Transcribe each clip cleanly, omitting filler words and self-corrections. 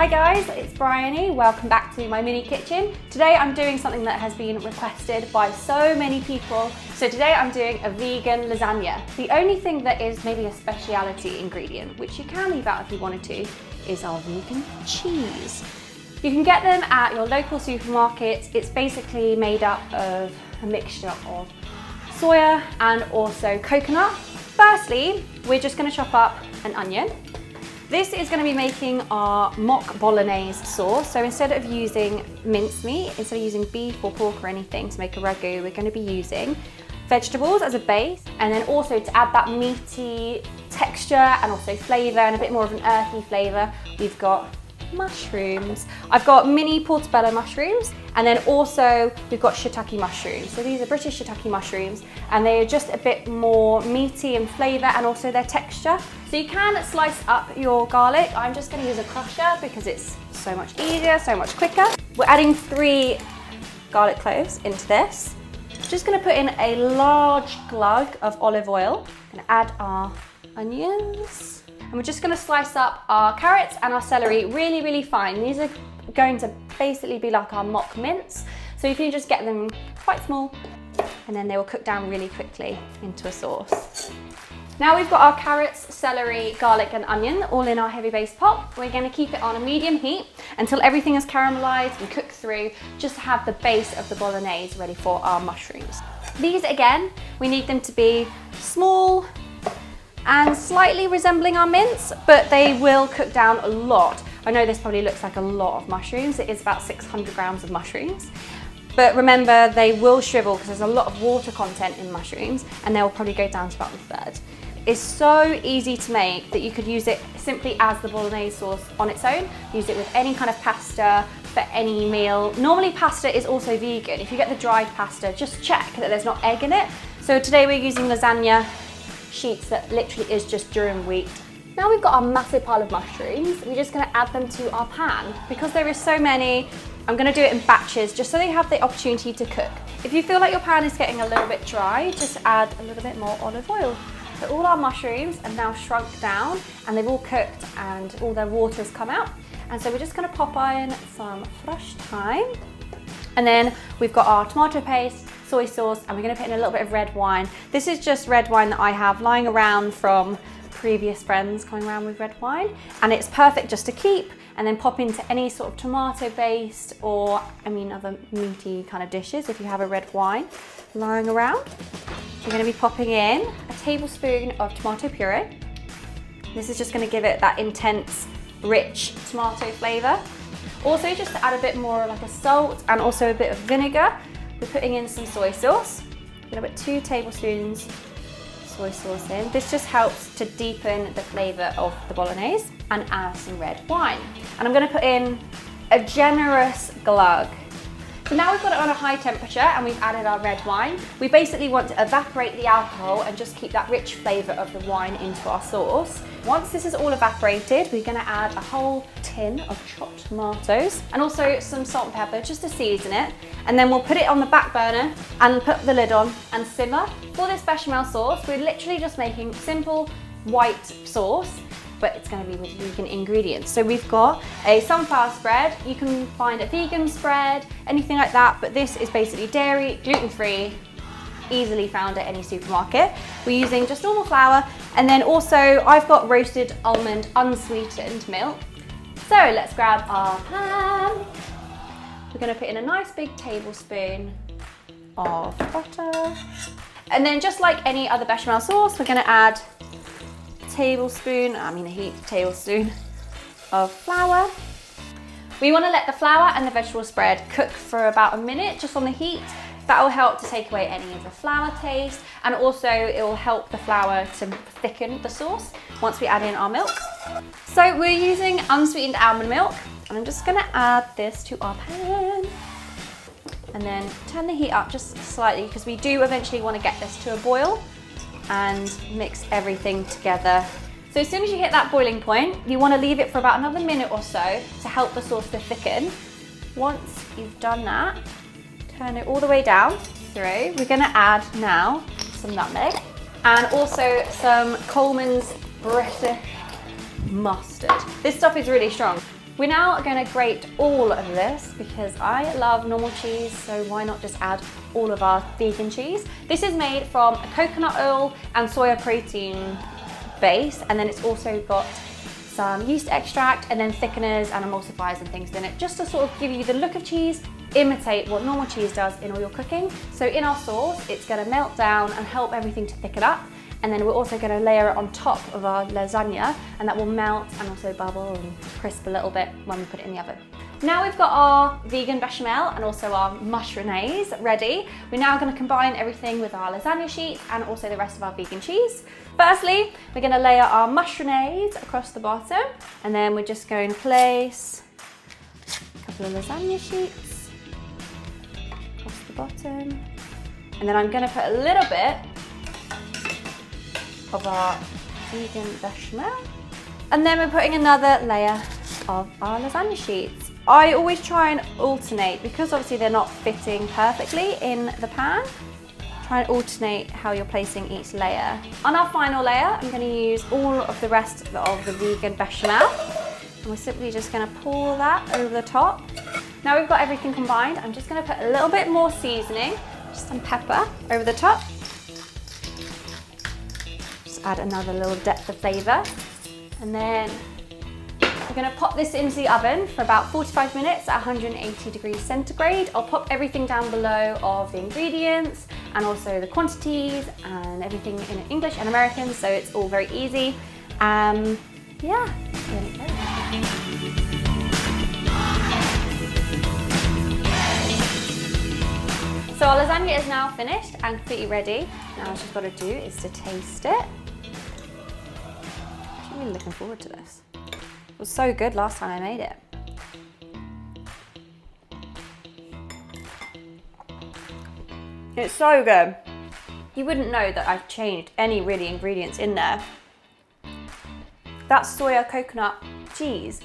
Hi guys, it's Bryony. Welcome back to my mini kitchen. Today I'm doing something that has been requested by so many people. So today I'm doing a vegan lasagna. The only thing that is maybe a speciality ingredient, which you can leave out if you wanted to, is our vegan cheese. You can get them at your local supermarket. It's basically made up of a mixture of soya and also coconut. Firstly, we're just going to chop up an onion. This is going to be making our mock bolognese sauce. So instead of using mincemeat, instead of using beef or pork or anything to make a ragu, we're going to be using vegetables as a base, and then also to add that meaty texture and also flavour and a bit more of an earthy flavour, we've got mushrooms. I've got mini portobello mushrooms, and then also we've got shiitake mushrooms. So these are British shiitake mushrooms, and they are just a bit more meaty in flavour and also their texture. So you can slice up your garlic. I'm just going to use a crusher because it's so much easier, so much quicker. We're adding 3 garlic cloves into this. Just going to put in a large glug of olive oil. I'm going to add our onions. And we're just going to slice up our carrots and our celery really, really fine. These are going to basically be like our mock mince. So you can just get them quite small, and then they will cook down really quickly into a sauce. Now we've got our carrots, celery, garlic and onion all in our heavy base pot. We're going to keep it on a medium heat until everything is caramelized and cooked through, just to have the base of the bolognese ready for our mushrooms. These again, we need them to be small and slightly resembling our mince, but they will cook down a lot. I know this probably looks like a lot of mushrooms. It is about 600 grams of mushrooms. But remember, they will shrivel because there's a lot of water content in mushrooms, and they'll probably go down to about a third. It's so easy to make that you could use it simply as the bolognese sauce on its own. Use it with any kind of pasta, for any meal. Normally pasta is also vegan. If you get the dried pasta, just check that there's not egg in it. So today we're using lasagna sheets that literally is just durum wheat. Now we've got our massive pile of mushrooms, we're just going to add them to our pan. Because there is so many, I'm going to do it in batches just so they have the opportunity to cook. If you feel like your pan is getting a little bit dry, just add a little bit more olive oil. So all our mushrooms are now shrunk down and they've all cooked and all their water has come out. And so we're just going to pop in some fresh thyme. And then we've got our tomato paste, soy sauce, and we're going to put in a little bit of red wine. This is just red wine that I have lying around from previous friends coming around with red wine, and it's perfect just to keep and then pop into any sort of tomato based or other meaty kind of dishes if you have a red wine lying around. We're going to be popping in a tablespoon of tomato puree. This is just going to give it that intense, rich tomato flavour. Also, just to add a bit more like a salt and also a bit of vinegar, we're putting in some soy sauce. I'm going to put 2 tablespoons soy sauce in. This just helps to deepen the flavour of the bolognese, and add some red wine. And I'm going to put in a generous glug. So now we've got it on a high temperature and we've added our red wine. We basically want to evaporate the alcohol and just keep that rich flavour of the wine into our sauce. Once this is all evaporated, we're going to add a whole tin of chopped tomatoes and also some salt and pepper just to season it. And then we'll put it on the back burner and put the lid on and simmer. For this bechamel sauce, we're literally just making simple white sauce, but it's going to be with vegan ingredients. So we've got a sunflower spread. You can find a vegan spread, anything like that, but this is basically dairy, gluten-free, easily found at any supermarket. We're using just normal flour, and then also I've got roasted almond unsweetened milk. So let's grab our pan. We're going to put in a nice big tablespoon of butter. And then just like any other bechamel sauce, we're going to add a heaped tablespoon of flour. We want to let the flour and the vegetable spread cook for about a minute just on the heat. That will help to take away any of the flour taste, and also it will help the flour to thicken the sauce once we add in our milk. So we're using unsweetened almond milk, and I'm just going to add this to our pan and then turn the heat up just slightly because we do eventually want to get this to a boil and mix everything together. So as soon as you hit that boiling point, you want to leave it for about another minute or so to help the sauce to thicken. Once you've done that, turn it all the way down through. We're going to add now some nutmeg and also some Coleman's British mustard. This stuff is really strong. We're now going to grate all of this because I love normal cheese, so why not just add all of our vegan cheese. This is made from a coconut oil and soya protein base, and then it's also got some yeast extract and then thickeners and emulsifiers and things in it, just to sort of give you the look of cheese, imitate what normal cheese does in all your cooking. So in our sauce, it's going to melt down and help everything to thicken up. And then we're also going to layer it on top of our lasagna, and that will melt and also bubble and crisp a little bit when we put it in the oven. Now we've got our vegan bechamel and also our mushrooms ready. We're now going to combine everything with our lasagna sheets and also the rest of our vegan cheese. Firstly, we're going to layer our mushrooms across the bottom, and then we're just going to place a couple of lasagna sheets across the bottom. And then I'm going to put a little bit of our vegan bechamel, and then we're putting another layer of our lasagna sheets. I always try and alternate because obviously they're not fitting perfectly in the pan. Try and alternate how you're placing each layer. On our final layer, I'm going to use all of the rest of the vegan bechamel, and we're simply just going to pour that over the top. Now we've got everything combined, I'm just going to put a little bit more seasoning, just some pepper over the top. Add another little depth of flavour, and then we're going to pop this into the oven for about 45 minutes at 180 degrees centigrade. I'll pop everything down below of the ingredients and also the quantities and everything in English and American, so it's all very easy. Yeah, here it goes. So our lasagna is now finished and completely ready. Now all she's got to do is to taste it. I'm really looking forward to this. It was so good last time I made it. It's so good. You wouldn't know that I've changed any really ingredients in there. That soya coconut cheese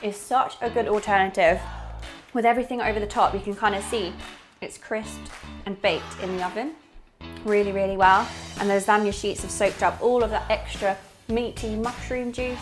is such a good alternative. With everything over the top, you can kind of see it's crisped and baked in the oven really, really well. And the lasagna sheets have soaked up all of that extra meaty mushroom juice.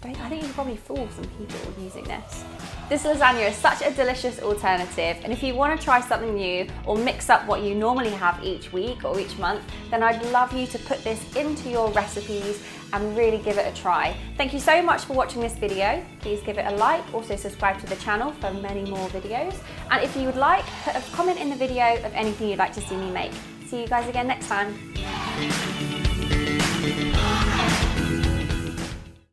I think you can probably fool some people using this. This lasagna is such a delicious alternative, and if you want to try something new or mix up what you normally have each week or each month, then I'd love you to put this into your recipes and really give it a try. Thank you so much for watching this video. Please give it a like, also subscribe to the channel for many more videos. And if you would like, put a comment in the video of anything you'd like to see me make. See you guys again next time.